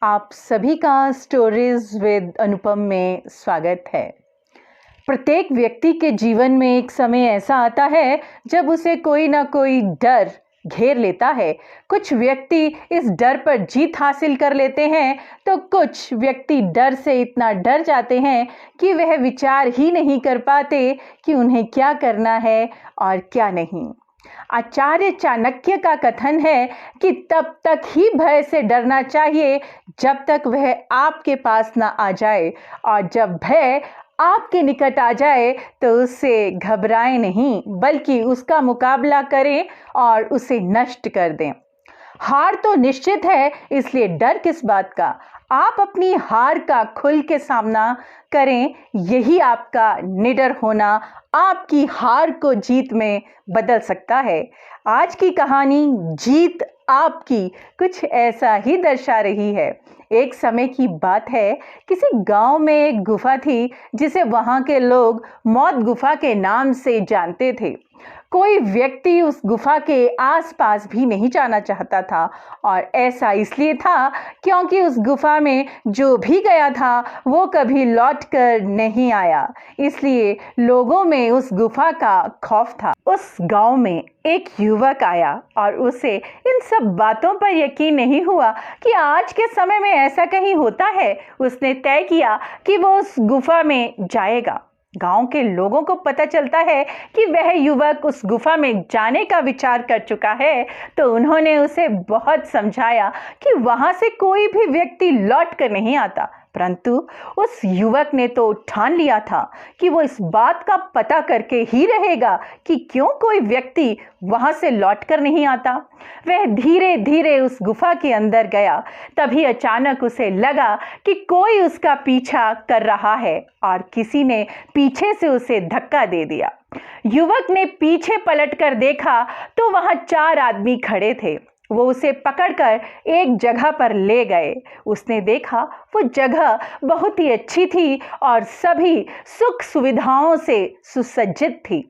आप सभी का स्टोरीज विद अनुपम में स्वागत है। प्रत्येक व्यक्ति के जीवन में एक समय ऐसा आता है जब उसे कोई ना कोई डर घेर लेता है। कुछ व्यक्ति इस डर पर जीत हासिल कर लेते हैं तो कुछ व्यक्ति डर से इतना डर जाते हैं कि वह विचार ही नहीं कर पाते कि उन्हें क्या करना है और क्या नहीं। आचार्य चाणक्य का कथन है कि तब तक ही भय से डरना चाहिए जब तक वह आपके पास ना आ जाए, और जब भय आपके निकट आ जाए तो उससे घबराएं नहीं बल्कि उसका मुकाबला करें और उसे नष्ट कर दें। हार तो निश्चित है, इसलिए डर किस बात का। आप अपनी हार का खुल के सामना करें, यही आपका निडर होना आपकी हार को जीत में बदल सकता है। आज की कहानी जीत आपकी कुछ ऐसा ही दर्शा रही है। एक समय की बात है, किसी गांव में एक गुफा थी जिसे वहां के लोग मौत गुफा के नाम से जानते थे। कोई व्यक्ति उस गुफा के आसपास भी नहीं जाना चाहता था, और ऐसा इसलिए था क्योंकि उस गुफा में जो भी गया था वो कभी लौट कर नहीं आया। इसलिए लोगों में उस गुफा का खौफ था। उस गांव में एक युवक आया और उसे इन सब बातों पर यकीन नहीं हुआ कि आज के समय में ऐसा कहीं होता है। उसने तय किया कि वो उस गुफा में जाएगा। गांव के लोगों को पता चलता है कि वह युवक उस गुफा में जाने का विचार कर चुका है, तो उन्होंने उसे बहुत समझाया कि वहां से कोई भी व्यक्ति लौट कर नहीं आता। परंतु उस युवक ने तो ठान लिया था कि वो इस बात का पता करके ही रहेगा कि क्यों कोई व्यक्ति वहां से लौट कर नहीं आता। वह धीरे धीरे उस गुफा के अंदर गया। तभी अचानक उसे लगा कि कोई उसका पीछा कर रहा है और किसी ने पीछे से उसे धक्का दे दिया। युवक ने पीछे पलटकर देखा तो वहां 4 आदमी खड़े थे। वो उसे पकड़कर एक जगह पर ले गए। उसने देखा वो जगह बहुत ही अच्छी थी और सभी सुख सुविधाओं से सुसज्जित थी।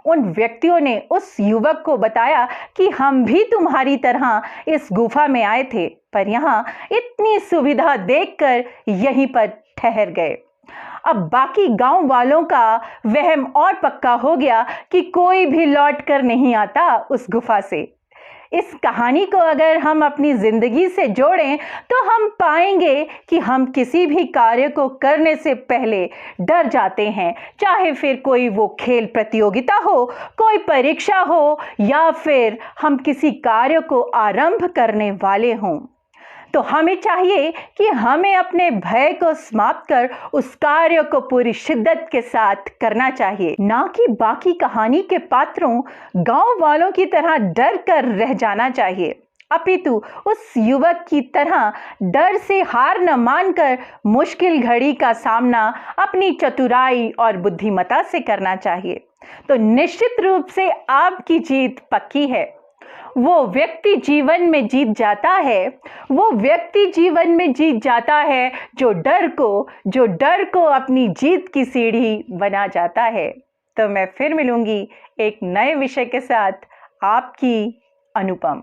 उन व्यक्तियों ने उस युवक को बताया कि हम भी तुम्हारी तरह इस गुफा में आए थे, पर यहाँ इतनी सुविधा देखकर यहीं पर ठहर गए। अब बाकी गांव वालों का वहम और पक्का हो गया कि कोई भी लौट कर नहीं आता उस गुफा से। इस कहानी को अगर हम अपनी जिंदगी से जोड़ें तो हम पाएंगे कि हम किसी भी कार्य को करने से पहले डर जाते हैं, चाहे फिर कोई वो खेल प्रतियोगिता हो, कोई परीक्षा हो, या फिर हम किसी कार्य को आरंभ करने वाले हों। तो हमें चाहिए कि हमें अपने भय को समाप्त कर उस कार्य को पूरी शिद्दत के साथ करना चाहिए, ना कि बाकी कहानी के पात्रों गांव वालों की तरह डर कर रह जाना चाहिए। अपितु उस युवक की तरह डर से हार न मानकर मुश्किल घड़ी का सामना अपनी चतुराई और बुद्धिमत्ता से करना चाहिए। तो निश्चित रूप से आपकी जीत पक्की है। वो व्यक्ति जीवन में जीत जाता है, वो व्यक्ति जीवन में जीत जाता है जो डर को अपनी जीत की सीढ़ी बना जाता है। तो मैं फिर मिलूंगी एक नए विषय के साथ। आपकी अनुपम।